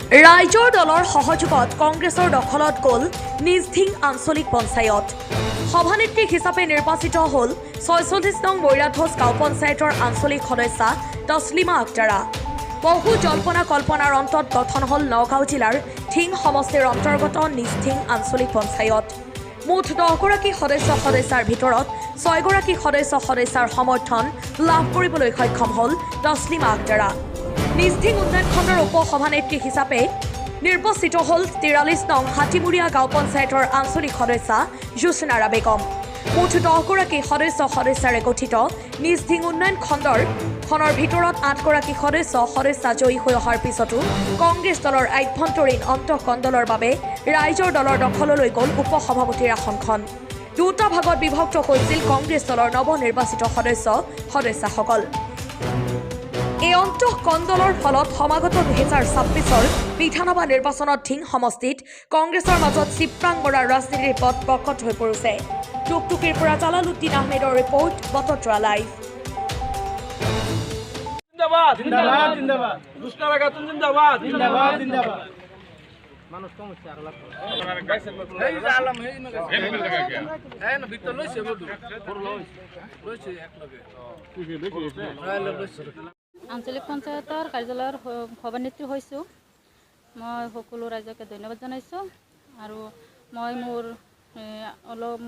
ৰাইজৰ দলৰ সহযোগত কংগ্ৰেছৰ দখলত গ'ল নিজধিং আঞ্চলিক পঞ্চায়ত। সভানেত্ৰী হিচাপে নিৰ্বাচিত হ'ল ৪৬ নং মৈৰাধোজ গাঁও পঞ্চায়তৰ আঞ্চলিক সদস্যা তছলিমা আক্তাৰা। বহু জল্পনা কল্পনাৰ অন্তত গঠন হ'ল নগাঁও জিলাৰ ধিং সমষ্টিৰ অন্তৰ্গত নিজধিং আঞ্চলিক পঞ্চায়ত। মুঠ 10গৰাকী সদস্যাৰ ভিতৰত 6গৰাকী সদস্যাৰ সমৰ্থন লাভ কৰিবলৈ সক্ষম হ'ল তছলিমা আক্তাৰা। নিজধিং উন্নয়ন খণ্ডৰ উপ সভানেত্ৰী হিচাপে নিৰ্বাচিত হ'ল 43 নং হাতীমুৰীয়া গাঁও পঞ্চায়তৰ আঞ্চলিক সদস্যা জোছনাৰা বেগম। মুঠ 10গৰাকী সদস্যাৰে গঠিত নিজধিং উন্নয়ন খণ্ডৰ ভিতৰত 8গৰাকী সদস্যা জয়ী হৈ অহাৰ পিছতো কংগ্ৰেছ দলৰ আভ্যন্তৰীণ অন্তঃকন্দলৰ বাবে ৰাইজৰ দলৰ দখললৈ গ'ল উপ সভাপতিৰ আসনখন। দুটা ভাগত বিভক্ত হৈছিল কংগ্ৰেছ দলৰ নৱনিৰ্বাচিত সদস্যাসকল। এই অন্তঃকন্দলৰ ফলত সমাগত 2026 বিধানসভা নিৰ্বাচনত ধিং সমষ্টিত কংগ্ৰেছৰ মাজত চিপ্ৰাংমৰাৰ ৰাজনীতিৰ পথ প্ৰকট হৈ পৰিছে। টুকটুকিৰ পৰা জালালুদ্দিন আহমেদৰ ৰিপৰ্ট, বটদ্ৰা লাইভ। জিন্দাবাদ জিন্দাবাদ জিন্দাবাদ দুষ্টারা গাতুন জিন্দাবাদ জিন্দাবাদ জিন্দাবাদ মানুষ কম হচ্ছে আর লাভ এই যে আলম এই না এই না ভিতর লইছে বড় লইছে এক লগে আঞ্চলিক পঞ্চায়তৰ কাৰ্যালয়ৰ সভানেত্ৰী হৈছোঁ। মই সকলো ৰাইজকে ধন্যবাদ জনাইছোঁ আৰু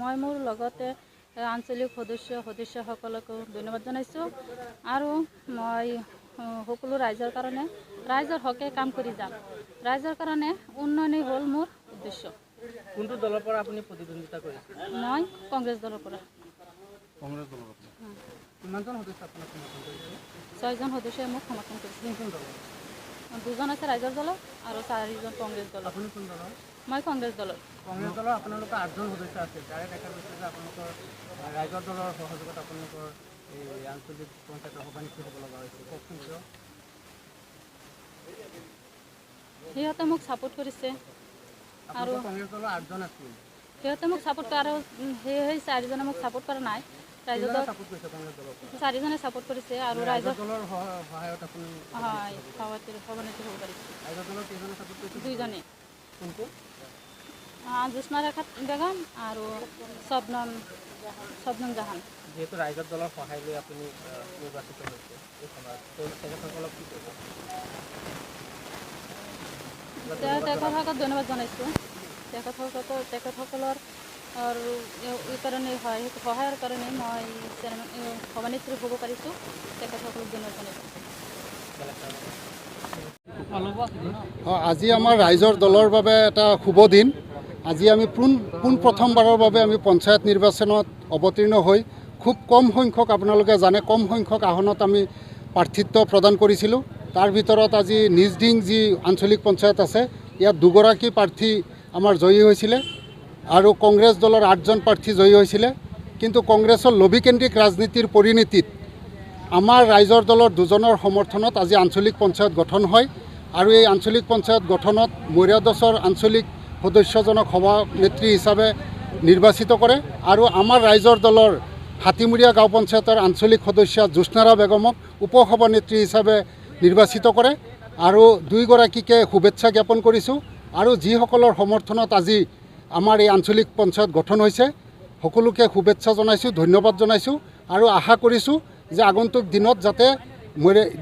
মই মোৰ লগতে আঞ্চলিক সদস্যসকলকো ধন্যবাদ জনাইছোঁ আৰু মই সকলো ৰাইজৰ হকে কাম কৰি যাম। ৰাইজৰ কাৰণে উন্নয়নেই হ'ল মোৰ উদ্দেশ্য। কোনটো দলৰ পৰা আপুনি প্ৰতিদ্বন্দ্বিতা কৰিছে? মই কংগ্ৰেছ দলৰ পৰা। কিমানজন সদস্য আপোনাক সমৰ্থন কৰিছে? 6জন সদস্যই মোক সমৰ্থন কৰিছে। কোন দলৰ? 2জন আছে ৰাইজৰ দলৰ আৰু 4জন কংগ্ৰেছ দলৰ। আপুনি কোন দলৰ? মই কংগ্ৰেছ দলৰ। কংগ্ৰেছ দলৰ আপোনালোকৰ 8জন সদস্য আছে। তাৰে দেখা গৈছে যে আপোনালোকৰ ৰাইজৰ দলৰ সহযোগত আপোনালোকৰ এই আঞ্চলিক পঞ্চায়তৰ সভানেত্ৰী হ'ব লগা হৈছে। কওকচোন কিয়? সিহঁতে মোক ছাপোৰ্ট কৰিছে আৰু কংগ্ৰেছ দলৰ 8জন আছিল। সিহঁতে মোক ছাপোৰ্ট কৰে আৰু সেই 4জনে মোক ছাপোৰ্ট কৰা নাই। ৰাইজৰ দল ছাপোৰ্ট কৰিছে কংগ্ৰেছ দলক। 4জনে ছাপোৰ্ট কৰিছে আৰু ৰাইজৰ দলৰ সহায়ত আপুনি হয় সভানেত্ৰী হ'ব পাৰিছে। ৰাইজৰ দলৰ কেইজনে ছাপোৰ্ট কৰিছে? 2জনে। কোনটো? জোছনাৰা বেগম আৰু শবনম জাহান। যিহেতু ৰাইজৰ দলৰ সহায় লৈ আপুনি নিৰ্বাচিত হৈছে এই সময়ত তেখেতসকলক কি কৰিব? তেখেতসকলক ধন্যবাদ জনাইছোঁ। তেখেতসকলৰ সহায়ৰ কাৰণে মই সভানেত্ৰী হ'ব পাৰিছোঁ। তেখেতসকলক ধন্যবাদ জনাইছোঁ। আজি আমাৰ ৰাইজৰ দলৰ বাবে এটা শুভ দিন। আজি আমি প্ৰথমবাৰৰ বাবে আমি পঞ্চায়ত নিৰ্বাচনত অৱতীৰ্ণ হৈ খুব কম সংখ্যক, আপোনালোকে জানে, কম সংখ্যক আসনত আমি প্ৰাৰ্থিত্ব প্ৰদান কৰিছিলোঁ। তাৰ ভিতৰত আজি নিজধিং যি আঞ্চলিক পঞ্চায়ত আছে ইয়াত 2গৰাকী প্ৰাৰ্থী আমাৰ জয়ী হৈছিলে আৰু কংগ্ৰেছ দলৰ 8জন প্ৰাৰ্থী জয়ী হৈছিলে। কিন্তু কংগ্ৰেছৰ লবিকেন্দ্ৰিক ৰাজনীতিৰ পৰিণতিত আমাৰ ৰাইজৰ দলৰ 2জনৰ সমৰ্থনত আজি আঞ্চলিক পঞ্চায়ত গঠন হয় আৰু এই আঞ্চলিক পঞ্চায়ত গঠনত মৈৰাধোজৰ আঞ্চলিক সদস্যজনক সভানেত্ৰী হিচাপে নিৰ্বাচিত কৰে আৰু আমাৰ ৰাইজৰ দলৰ হাতীমুৰীয়া গাঁও পঞ্চায়তৰ আঞ্চলিক সদস্যা জোছনাৰা বেগমক উপ সভানেত্ৰী হিচাপে নিৰ্বাচিত কৰে আৰু 2গৰাকীকে শুভেচ্ছা জ্ঞাপন কৰিছোঁ। আৰু যিসকলৰ সমৰ্থনত আজি আমাৰ এই আঞ্চলিক পঞ্চায়ত গঠন হৈছে সকলোকে শুভেচ্ছা জনাইছোঁ, ধন্যবাদ জনাইছোঁ আৰু আশা কৰিছোঁ যে আগন্তুক দিনত যাতে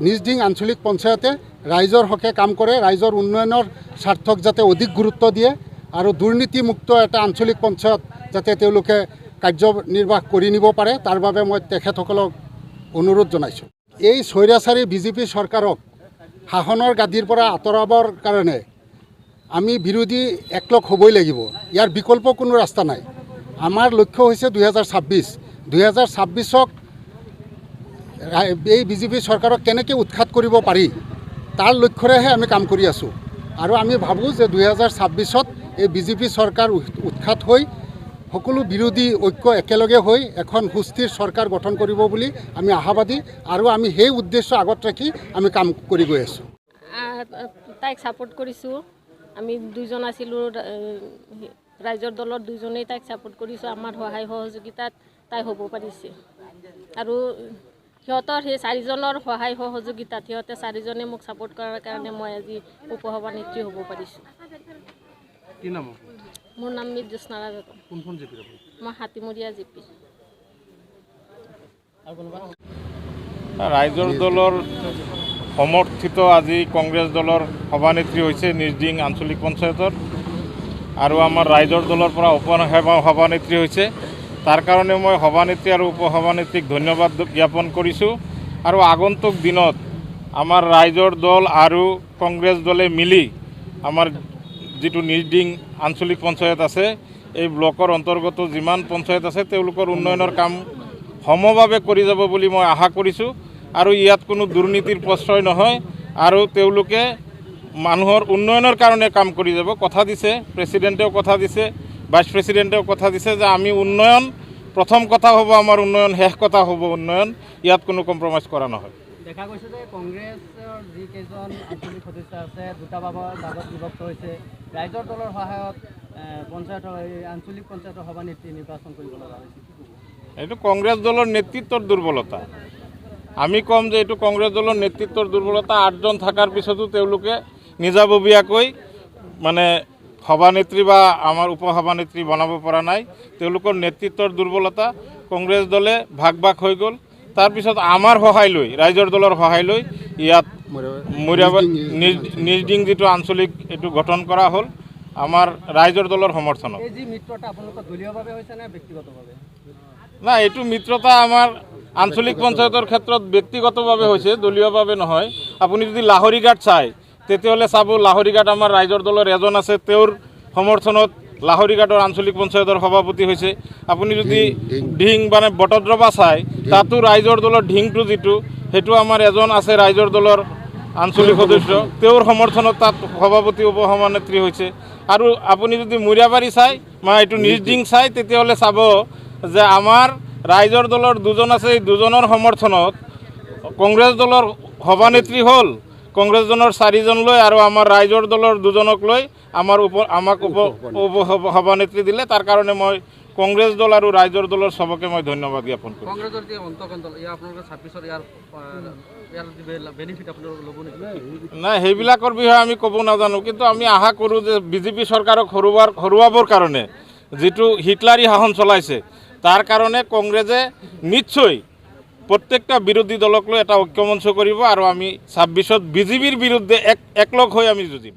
নিজধিং আঞ্চলিক পঞ্চায়তে ৰাইজৰ হকে কাম কৰে, ৰাইজৰ উন্নয়নৰ স্বাৰ্থক যাতে অধিক গুৰুত্ব দিয়ে আৰু দুৰ্নীতিমুক্ত এটা আঞ্চলিক পঞ্চায়ত যাতে তেওঁলোকে কাৰ্যনিৰ্বাহ কৰি নিব পাৰে তাৰ বাবে মই তেখেতসকলক অনুৰোধ জনাইছোঁ। এই স্বৈৰাচাৰী বিজেপি চৰকাৰক শাসনৰ গাদীৰ পৰা আঁতৰাবৰ কাৰণে আমি বিৰোধী একলগ হ'বই লাগিব। ইয়াৰ বিকল্প কোনো ৰাস্তা নাই। আমাৰ লক্ষ্য হৈছে 2026ক এই বিজেপি চৰকাৰক কেনেকৈ উৎখাত কৰিব পাৰি তাৰ লক্ষ্যৰেহে আমি কাম কৰি আছোঁ আৰু আমি ভাবোঁ যে 2026ত এই বিজেপি চৰকাৰ উৎখাত হৈ সকলো বিৰোধী ঐক্য একেলগে হৈ এখন সুস্থিৰ চৰকাৰ গঠন কৰিব বুলি আমি আশাবাদী আৰু আমি সেই উদ্দেশ্য আগত ৰাখি আমি কাম কৰি গৈ আছোঁ। তাইক ছাপোৰ্ট কৰিছোঁ। আমি 2জন আছিলোঁ, ৰাইজৰ দলৰ 2জনেই তাইক ছাপোৰ্ট কৰিছোঁ। আমাৰ সহায় সহযোগিতাত তাই হ'ব পাৰিছে আৰু সিহঁতৰ সেই 4জনৰ সহায় সহযোগিতাত সিহঁতে 4জনে মোক ছাপোৰ্ট কৰাৰ কাৰণে মই আজি উপসভানেত্ৰী হ'ব পাৰিছোঁ। কি নাম মোৰ নাম মিত জ্যোৎস্না ৰাজতন। কোনখন জিপিৰ মই হাতীমূৰীয়া জিপি। ৰাইজৰ দলৰ সমৰ্থিত আজি কংগ্ৰেছ দলৰ সভানেত্ৰী হৈছে নিৰ্দিং আঞ্চলিক পঞ্চায়তৰ আৰু আমাৰ ৰাইজৰ দলৰ পৰা সভানেত্ৰী হৈছে। তাৰ কাৰণে মই সভানেত্ৰী আৰু উপসভানেত্ৰীক ধন্যবাদ জ্ঞাপন কৰিছোঁ। আৰু আগন্তুক দিনত আমাৰ ৰাইজৰ দল আৰু কংগ্ৰেছ দলে মিলি আমাৰ যিটো নিৰ্দিং আঞ্চলিক পঞ্চায়ত আছে এই ব্লকৰ অন্তৰ্গত যিমান পঞ্চায়ত আছে তেওঁলোকৰ উন্নয়নৰ কাম সমভাৱে কৰি যাব বুলি মই আশা কৰিছোঁ। আৰু ইয়াত কোনো দুৰ্নীতিৰ প্ৰশ্ৰয় নহয় আৰু তেওঁলোকে মানুহৰ উন্নয়নৰ কাৰণে কাম কৰি যাব। কথা দিছে, প্ৰেছিডেণ্টেও কথা দিছে, ভাইচ প্ৰেছিডেণ্টেও কথা দিছে যে আমি উন্নয়ন প্ৰথম কথা হ'ব, আমাৰ উন্নয়ন শেষ কথা হ'ব উন্নয়ন, ইয়াত কোনো কম্প্ৰমাইজ কৰা নহয়। দেখা গৈছে যে কংগ্ৰেছৰ যিকেইজন আঞ্চলিক সদস্য আছে দুটা ভাগত বিভক্ত হৈছে। ৰাইজৰ দলৰ সহায়ত পঞ্চায়তৰ আঞ্চলিক পঞ্চায়তৰ সভানেত্ৰী নিৰ্বাচন কৰিব লগা হৈছে। এইটো কংগ্ৰেছ দলৰ নেতৃত্বৰ দুৰ্বলতা। আমি ক'ম যে এইটো কংগ্ৰেছ দলৰ নেতৃত্বৰ দুৰ্বলতা। 8জন থকাৰ পিছতো তেওঁলোকে নিজাববীয়াকৈ মানে সভানেত্ৰী বা আমাৰ উপসভানেত্ৰী বনাব পৰা নাই। তেওঁলোকৰ নেতৃত্বৰ দুৰ্বলতা। কংগ্ৰেছ দলে ভাগ হৈ গ'ল। তাৰপিছত আমাৰ সহায় লৈ, ৰাইজৰ দলৰ সহায় লৈ ইয়াত নিৰ্দিং যিটো আঞ্চলিক এইটো গঠন কৰা হ'ল আমাৰ ৰাইজৰ দলৰ সমৰ্থনত। এই যি মিত্ৰতা আপোনালোকৰ দলীয়ভাৱে হৈছে নে ব্যক্তিগতভাৱে? না, এইটো মিত্ৰতা আমাৰ আঞ্চলিক পঞ্চায়তৰ ক্ষেত্ৰত ব্যক্তিগতভাৱে হৈছে, দলীয়ভাৱে নহয়। আপুনি যদি লাহৰীঘাট চায় তেতিয়াহ'লে চাব লাহৰীঘাট আমাৰ ৰাইজৰ দলৰ এজন আছে, তেওঁৰ সমৰ্থনত লাহৰীঘাটৰ আঞ্চলিক পঞ্চায়তৰ সভাপতি হৈছে। আপুনি যদি ঢিং মানে বটদ্ৰৱা চায় তাতো ৰাইজৰ দলৰ ঢিংটো যিটো সেইটো আমাৰ এজন আছে ৰাইজৰ দলৰ আঞ্চলিক সদস্য, তেওঁৰ সমৰ্থনত তাত সভাপতি উপসভানেত্ৰী হৈছে। আৰু আপুনি যদি মূৰিয়াবাৰী চায় মানে এইটো নিৰ্দিং চায় তেতিয়াহ'লে চাব যে আমাৰ ৰাইজৰ দলৰ 2জন আছে, এই 2জনৰ সমৰ্থনত কংগ্ৰেছ দলৰ সভানেত্ৰী হ'ল কংগ্ৰেছ দলৰ 4জন লৈ আৰু আমাৰ ৰাইজৰ দলৰ 2জনক লৈ আমাক উপসভানেত্ৰী দিলে। তাৰ কাৰণে মই কংগ্ৰেছ দল আৰু ৰাইজৰ দলৰ চবকে মই ধন্যবাদ জ্ঞাপন কৰিছোঁ। কংগ্ৰেছৰ যে অন্তঃকৰণ দল ইয়াৰ আপোনালোকে 26ৰ ইয়াৰ বেনিফিট আপোনালোকে ল'ব নেকি? নাই, সেইবিলাকৰ বিষয়ে আমি ক'ব নাজানো, কিন্তু আমি আশা কৰোঁ যে বিজেপি চৰকাৰক হৰুৱাবৰ কাৰণে যিটো হিটলাৰী শাসন চলাইছে তাৰ কাৰণে কংগ্ৰেছে নিশ্চয় প্ৰত্যেকটা বিৰোধী দলক লৈ এটা ঐক্যমঞ্চ কৰিব আৰু আমি 26ত বিজেপিৰ বিৰুদ্ধে একলগ হৈ আমি যুঁজিম।